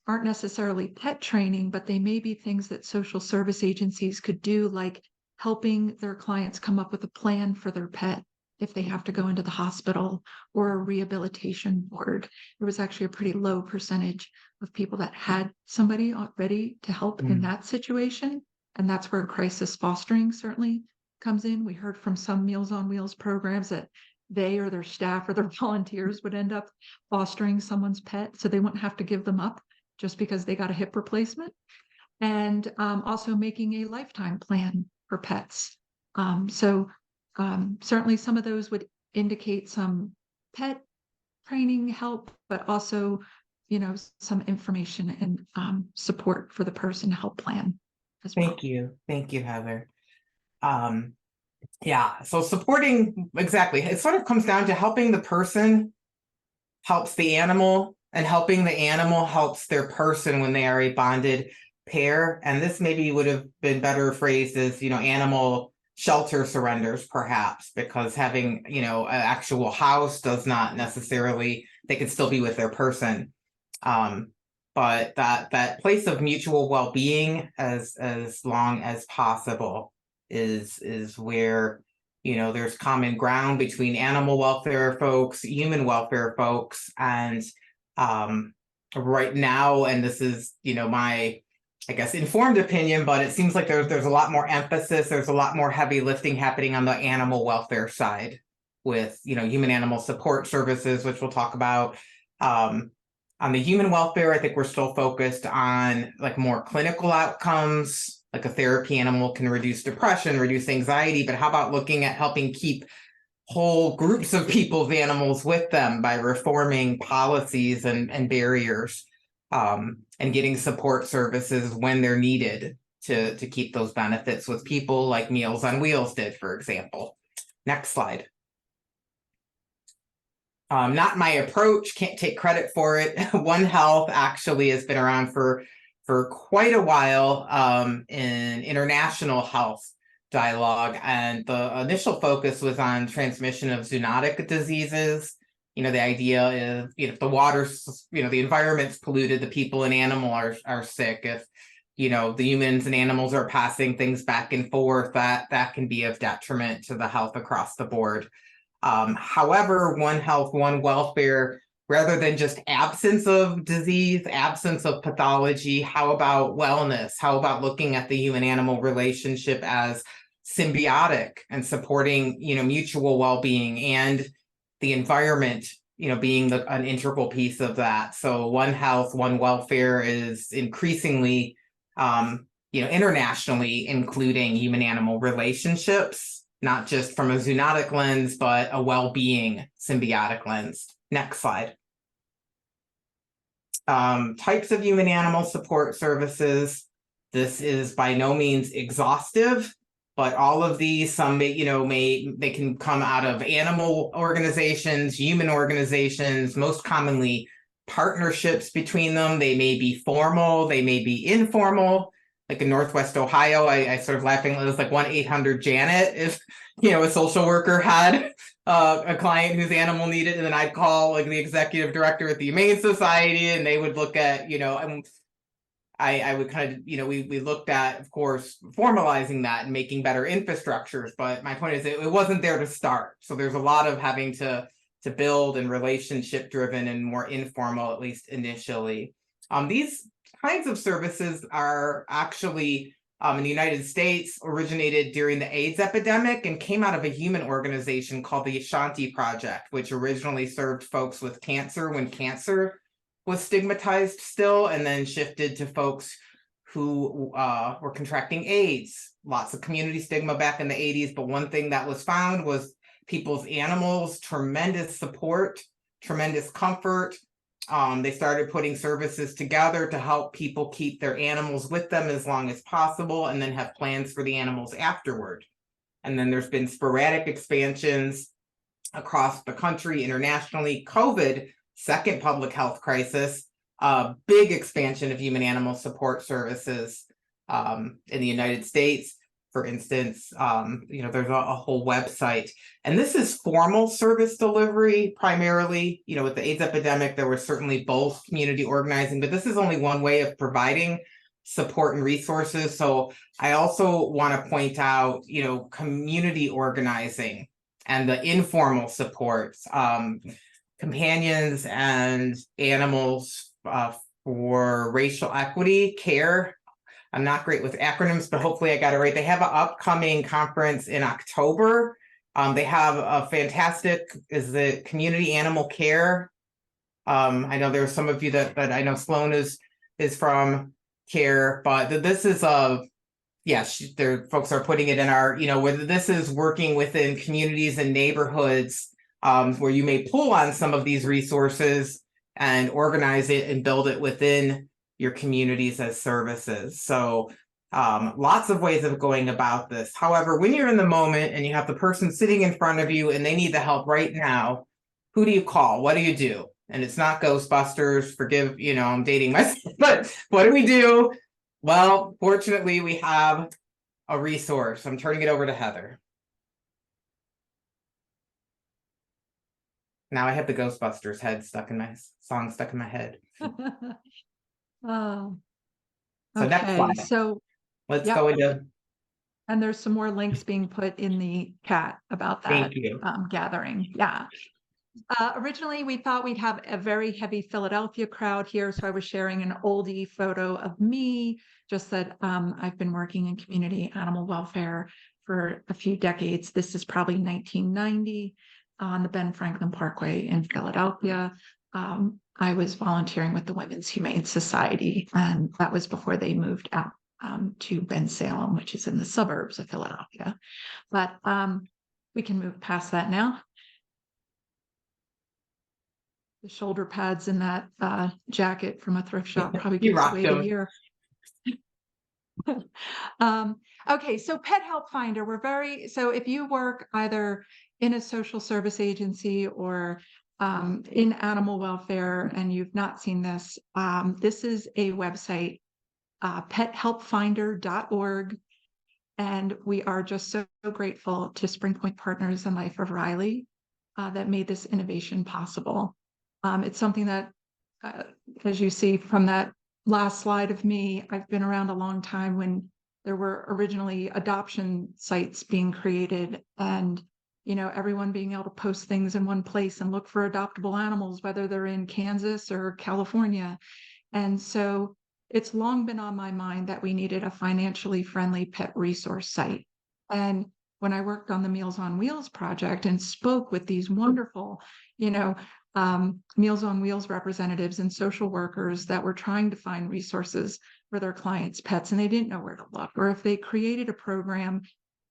aren't necessarily pet training, but they may be things that social service agencies could do, like helping their clients come up with a plan for their pet if they have to go into the hospital, or a rehabilitation board. There was actually a pretty low percentage of people that had somebody ready to help in that situation. And that's where crisis fostering certainly comes in. We heard from some Meals on Wheels programs that they or their staff or their volunteers would end up fostering someone's pet, so they wouldn't have to give them up just because they got a hip replacement. And also making a lifetime plan for pets. Certainly some of those would indicate some pet training help, but also, you know, some information and support for the person to help plan as well. Thank you, Heather. Yeah, so supporting, exactly, it sort of comes down to helping the person helps the animal, and helping the animal helps their person when they are a bonded pair. And this maybe would have been better phrased as, you know, animal shelter surrenders, perhaps, because having, you know, an actual house does not necessarily, they could still be with their person. But that place of mutual well-being as long as possible is where, you know, there's common ground between animal welfare folks, human welfare folks, and right now, and this is, you know, my, I guess, informed opinion, but it seems like there's a lot more emphasis, there's a lot more heavy lifting happening on the animal welfare side with, you know, human animal support services, which we'll talk about. On the human welfare, I think we're still focused on like more clinical outcomes, like a therapy animal can reduce depression, reduce anxiety, but how about looking at helping keep whole groups of people's animals with them by reforming policies and barriers, and getting support services when they're needed to keep those benefits with people, like Meals on Wheels did, for example. Next slide. Not my approach, can't take credit for it. One Health actually has been around for quite a while in international health dialogue, and the initial focus was on transmission of zoonotic diseases. You know, the idea is, you know, if the water's, you know, the environment's polluted, the people and animal are sick. If, you know, the humans and animals are passing things back and forth, that can be of detriment to the health across the board. However, One Health, One Welfare rather than just absence of disease, absence of pathology. How about wellness? How about looking at the human animal relationship as symbiotic and supporting, mutual well-being, and the environment, being an integral piece of that. So One Health, One Welfare is increasingly, internationally including human animal relationships, not just from a zoonotic lens, but a well-being symbiotic lens. Next slide. Types of human animal support services. This is by no means exhaustive, but all of these, some they can come out of animal organizations, human organizations, most commonly partnerships between them. They may be formal, they may be informal. Like in Northwest Ohio, I sort of laughing, it was like 1-800-JANET if a social worker had a client whose animal needed, and then I'd call like the executive director at the Humane Society, and they would look at, and I would kind of, we looked at, of course, formalizing that and making better infrastructures. But my point is, it wasn't there to start. So there's a lot of having to build, and relationship driven and more informal, at least initially. These kinds of services are actually in the United States originated during the AIDS epidemic and came out of a human organization called the Ashanti Project, which originally served folks with cancer when cancer was stigmatized still, and then shifted to folks who were contracting AIDS. Lots of community stigma back in the 80s, but one thing that was found was people's animals, tremendous support, tremendous comfort. They started putting services together to help people keep their animals with them as long as possible, and then have plans for the animals afterward. And then there's been sporadic expansions across the country, internationally. COVID, second public health crisis, big expansion of human animal support services in the United States. For instance, there's a whole website, and this is formal service delivery primarily. With the AIDS epidemic, there was certainly both community organizing, but this is only one way of providing support and resources. So I also want to point out, community organizing and the informal supports, companions and animals for racial equity care. I'm not great with acronyms, but hopefully I got it right. They have an upcoming conference in October. They have a fantastic, is the community animal care. I know there are some of you that I know Sloan is from CARE, but this is there folks are putting it in our, whether this is working within communities and neighborhoods where you may pull on some of these resources and organize it and build it within your communities as services. So lots of ways of going about this. However, when you're in the moment and you have the person sitting in front of you and they need the help right now, who do you call? What do you do? And it's not Ghostbusters, forgive, I'm dating myself, but what do we do? Well, fortunately, we have a resource. I'm turning it over to Heather. Now I have the Ghostbusters song stuck in my head. Oh, So next slide. So let's go into. And there's some more links being put in the chat about that. Thank you. Gathering. Yeah. Originally, we thought we'd have a very heavy Philadelphia crowd here, so I was sharing an oldie photo of me, just that I've been working in community animal welfare for a few decades. This is probably 1990 on the Ben Franklin Parkway in Philadelphia. I was volunteering with the Women's Humane Society, and that was before they moved out to Bensalem, which is in the suburbs of Philadelphia. But we can move past that now. The shoulder pads in that jacket from a thrift shop probably gives away the year. Okay, so Pet Help Finder, so if you work either in a social service agency or in animal welfare and you've not seen this, this is a website, pethelpfinder.org. And we are just so grateful to Spring Point Partners and Life of Riley that made this innovation possible. It's something that, as you see from that last slide of me, I've been around a long time when there were originally adoption sites being created, and everyone being able to post things in one place and look for adoptable animals, whether they're in Kansas or California. And so it's long been on my mind that we needed a financially friendly pet resource site. And when I worked on the Meals on Wheels project and spoke with these wonderful, Meals on Wheels representatives and social workers that were trying to find resources for their clients' pets, and they didn't know where to look, or if they created a program,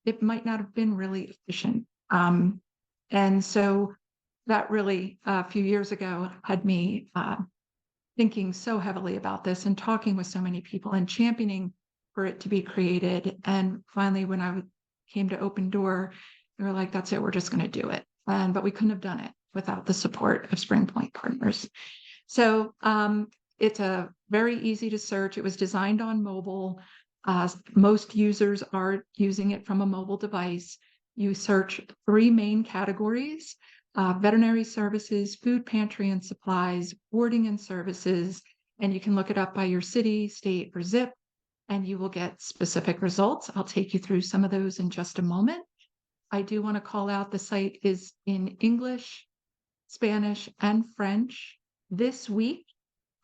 it might not have been really efficient. And so that really, a few years ago, had me thinking so heavily about this and talking with so many people and championing for it to be created. And finally, when I came to Open Door, they were like, that's it, we're just going to do it. But we couldn't have done it without the support of SpringPoint Partners. So it's a very easy to search. It was designed on mobile. Most users are using it from a mobile device. You search 3 main categories: veterinary services, food pantry and supplies, boarding and services, and you can look it up by your city, state, or zip, and you will get specific results. I'll take you through some of those in just a moment. I do want to call out the site is in English, Spanish, and French. This week,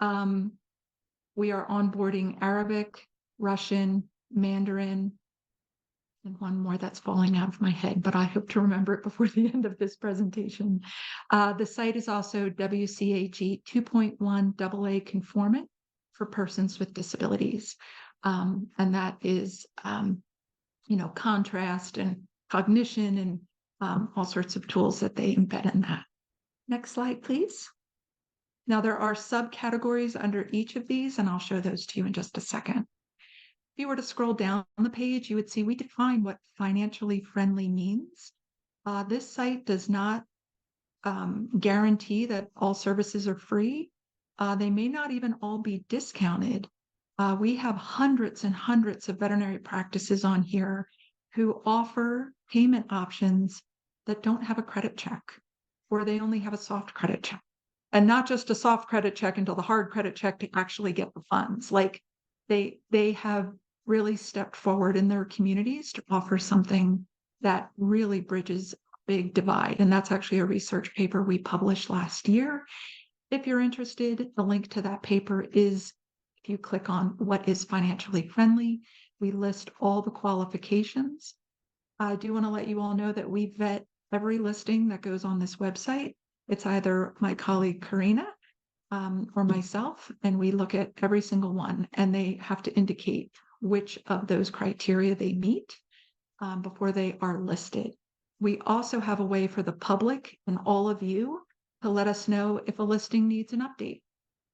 we are onboarding Arabic, Russian, Mandarin, and one more that's falling out of my head, but I hope to remember it before the end of this presentation. The site is also WCAG 2.1 AA conformant for persons with disabilities. And that is, contrast and cognition and all sorts of tools that they embed in that. Next slide, please. Now, there are subcategories under each of these, and I'll show those to you in just a second. If you were to scroll down the page, you would see we define what financially friendly means. This site does not guarantee that all services are free. They may not even all be discounted. We have hundreds and hundreds of veterinary practices on here who offer payment options that don't have a credit check, or they only have a soft credit check. And not just a soft credit check until the hard credit check to actually get the funds. Like they have really stepped forward in their communities to offer something that really bridges a big divide. And that's actually a research paper we published last year. If you're interested, the link to that paper is, if you click on what is financially friendly, we list all the qualifications. I do want to let you all know that we vet every listing that goes on this website. It's either my colleague Karina or myself, and we look at every single one, and they have to indicate which of those criteria they meet before they are listed. We also have a way for the public and all of you to let us know if a listing needs an update.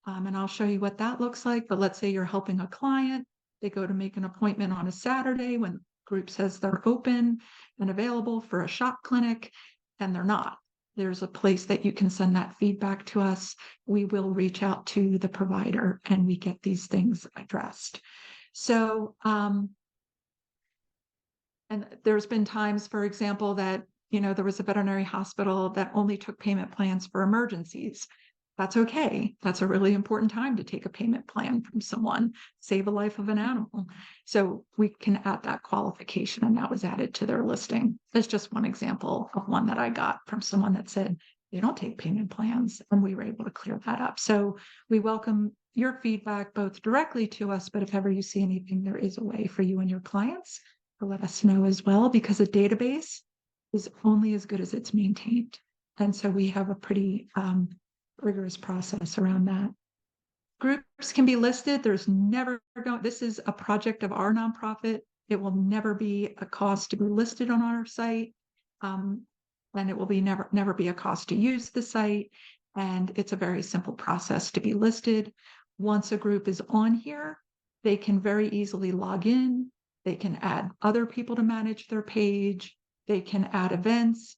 And I'll show you what that looks like. But let's say you're helping a client, they go to make an appointment on a Saturday when group says they're open and available for a shop clinic, and they're not. There's a place that you can send that feedback to us. We will reach out to the provider and we get these things addressed. So, and there's been times, for example, that, there was a veterinary hospital that only took payment plans for emergencies. That's okay. That's a really important time to take a payment plan from someone, save a life of an animal. So we can add that qualification, and that was added to their listing. That's just one example of one that I got from someone that said they don't take payment plans, and we were able to clear that up. So we welcome your feedback both directly to us, but if ever you see anything, there is a way for you and your clients to let us know as well, because a database is only as good as it's maintained. And so we have a pretty rigorous process around that. Groups can be listed. There's never this is a project of our nonprofit. It will never be a cost to be listed on our site. And it will be never be a cost to use the site. And it's a very simple process to be listed. Once a group is on here, they can very easily log in. They can add other people to manage their page. They can add events,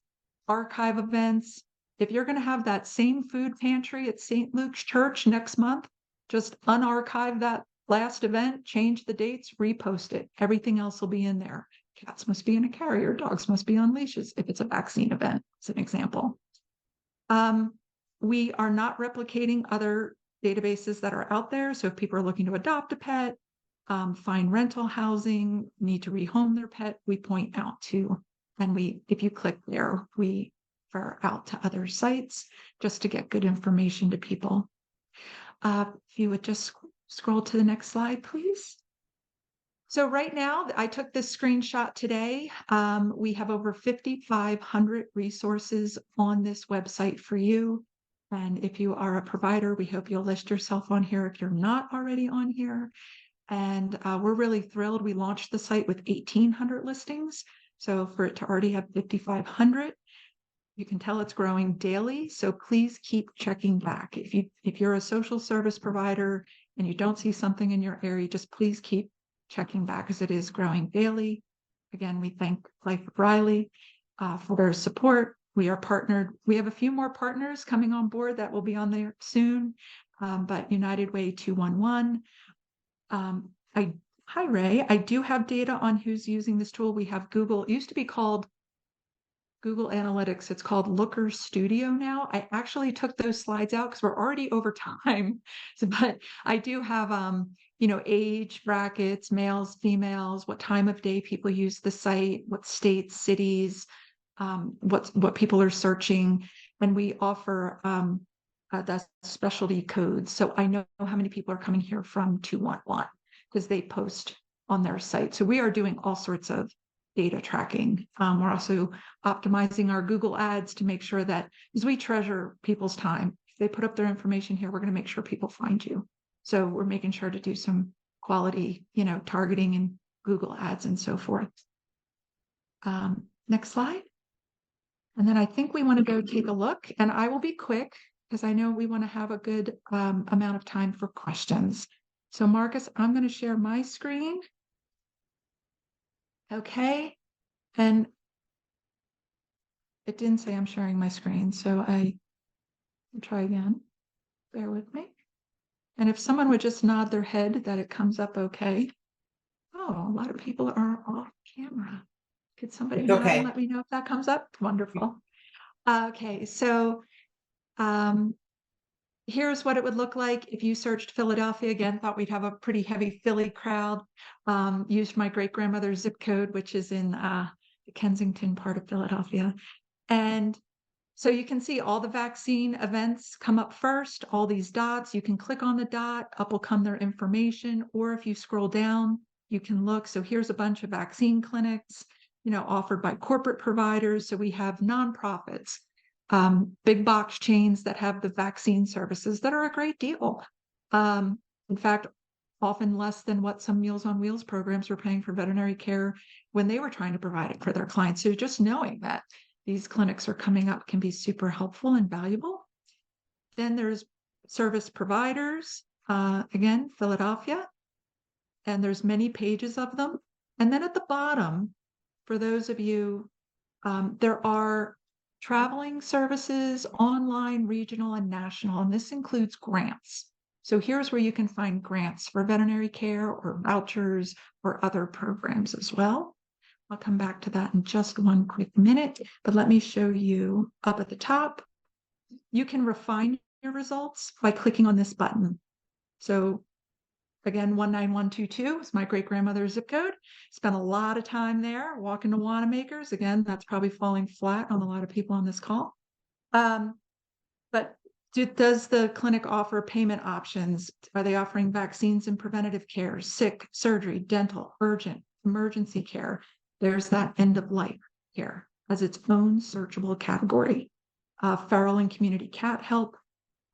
archive events. If you're going to have that same food pantry at St. Luke's Church next month, just unarchive that last event, change the dates, repost it. Everything else will be in there. Cats must be in a carrier, dogs must be on leashes if it's a vaccine event, as an example. We are not replicating other databases that are out there. So if people are looking to adopt a pet, find rental housing, need to rehome their pet, we point out to And if you click there, we refer out to other sites just to get good information to people. If you would just scroll to the next slide, please. So right now, I took this screenshot today. We have over 5,500 resources on this website for you. And if you are a provider, we hope you'll list yourself on here if you're not already on here. And we're really thrilled. We launched the site with 1,800 listings. So for it to already have 5,500, you can tell it's growing daily. So please keep checking back. If you're a social service provider and you don't see something in your area, just please keep checking back because it is growing daily. Again, we thank Life of Riley for their support. We are partnered. We have a few more partners coming on board that will be on there soon, but United Way 211. Hi, Ray. I do have data on who's using this tool. We have Google. It used to be called Google Analytics. It's called Looker Studio now. I actually took those slides out because we're already over time. But I do have, age brackets, males, females, what time of day people use the site, what states, cities, what people are searching. And we offer the specialty codes. So I know how many people are coming here from 211 because they post on their site. So we are doing all sorts of data tracking. We're also optimizing our Google ads to make sure that, as we treasure people's time, if they put up their information here, we're going to make sure people find you. So we're making sure to do some quality, targeting and Google ads and so forth. Next slide. And then I think we want to go take a look, and I will be quick because I know we want to have a good amount of time for questions. So Marcus, I'm going to share my screen. Okay, and it didn't say I'm sharing my screen, so I will try again. Bear with me. And if someone would just nod their head that it comes up okay. Oh, a lot of people are off camera. Could somebody nod and let me know if that comes up? Wonderful. Okay, so here's what it would look like if you searched Philadelphia. Again, thought we'd have a pretty heavy Philly crowd. Used my great-grandmother's zip code, which is in the Kensington part of Philadelphia. And so you can see all the vaccine events come up first, all these dots. You can click on the dot, up will come their information. Or if you scroll down, you can look. So here's a bunch of vaccine clinics, offered by corporate providers. So we have nonprofits, big box chains that have the vaccine services that are a great deal. In fact, often less than what some Meals on Wheels programs were paying for veterinary care when they were trying to provide it for their clients. So just knowing that these clinics are coming up can be super helpful and valuable. Then there's service providers, again, Philadelphia, and there's many pages of them. And then at the bottom, for those of you, there are traveling services, online, regional, and national, and this includes grants. So here's where you can find grants for veterinary care or vouchers or other programs as well. I'll come back to that in just one quick minute, but let me show you up at the top. You can refine your results by clicking on this button. So again, 19122 is my great-grandmother's zip code. Spent a lot of time there walking to Wanamaker's. Again, that's probably falling flat on a lot of people on this call. But does the clinic offer payment options? Are they offering vaccines and preventative care, sick, surgery, dental, urgent, emergency care? There's that end of life care as its own searchable category. Feral and community cat help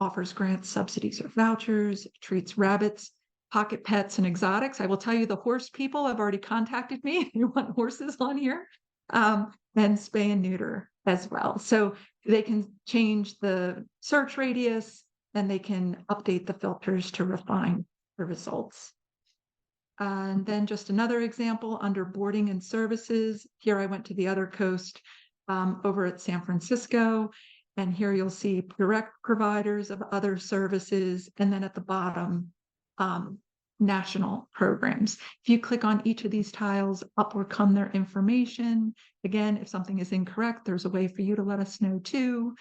offers grants, subsidies, or vouchers, treats rabbits, pocket pets, and exotics. I will tell you, the horse people have already contacted me if you want horses on here, and spay and neuter as well. So they can change the search radius and they can update the filters to refine the results. And then just another example under boarding and services. Here I went to the other coast over at San Francisco. And here you'll see direct providers of other services. And then at the bottom, national programs. If you click on each of these tiles, up will come their information. Again, if something is incorrect, there's a way for you to let us know too.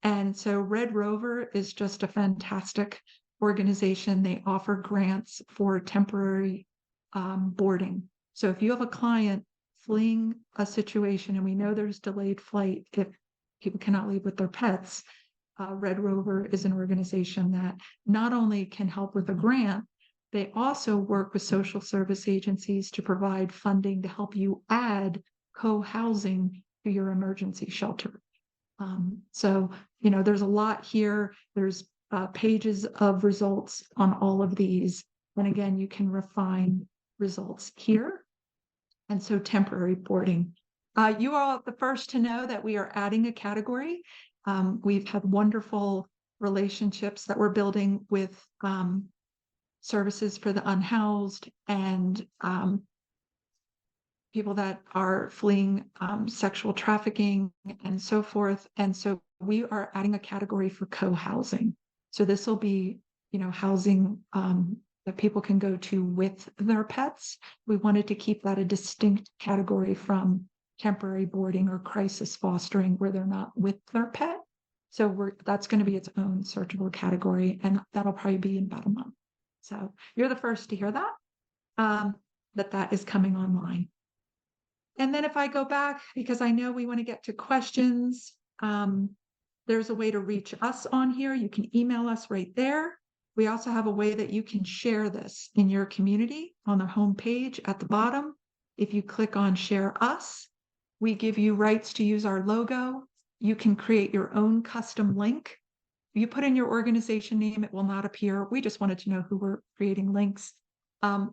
And so Red Rover is just a fantastic organization. They offer grants for temporary boarding. So if you have a client fleeing a situation, and we know there's delayed flight if people cannot leave with their pets, Red Rover is an organization that not only can help with a grant, they also work with social service agencies to provide funding to help you add co-housing to your emergency shelter. So, there's a lot here. There's pages of results on all of these. And again, you can refine results here. And so temporary boarding. You are the first to know that we are adding a category. We've had wonderful relationships that we're building with services for the unhoused and people that are fleeing sexual trafficking and so forth. And so we are adding a category for co-housing. So this will be, housing that people can go to with their pets. We wanted to keep that a distinct category from temporary boarding or crisis fostering where they're not with their pet. So that's going to be its own searchable category, and that'll probably be in about a month. So you're the first to hear that, that is coming online. And then if I go back, because I know we want to get to questions, there's a way to reach us on here. You can email us right there. We also have a way that you can share this in your community on the home page at the bottom. If you click on Share Us, we give you rights to use our logo. You can create your own custom link. If you put in your organization name, it will not appear. We just wanted to know who we're creating links.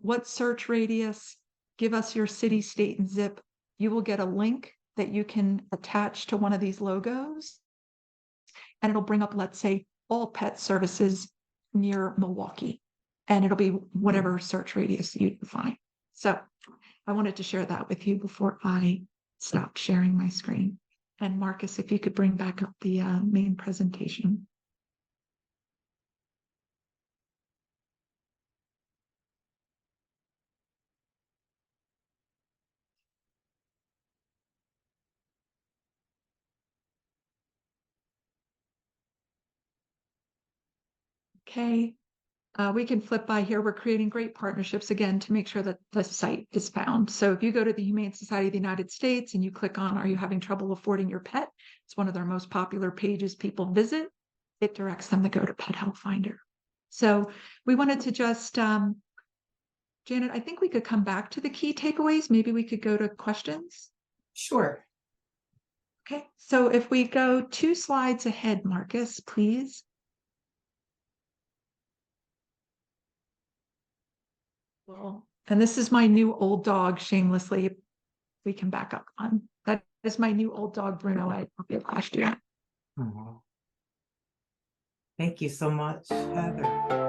What search radius, give us your city, state, and zip. You will get a link that you can attach to one of these logos, and it'll bring up, let's say, all pet services near Milwaukee, and it'll be whatever search radius you define. So I wanted to share that with you before I stop sharing my screen. And Marcus, if you could bring back up the main presentation. Okay, we can flip by here. We're creating great partnerships again to make sure that the site is found. So if you go to the Humane Society of the United States and you click on, are you having trouble affording your pet? It's one of their most popular pages people visit. It directs them to go to Pet Health Finder. So we wanted to just, Janet, I think we could come back to the key takeaways. Maybe we could go to questions. Sure. Okay, so if we go 2 slides ahead, Marcus, please. Well, and this is my new old dog, shamelessly. We can back up on. That is my new old dog, Bruno. I adopted last year. Oh. Thank you so much, Heather.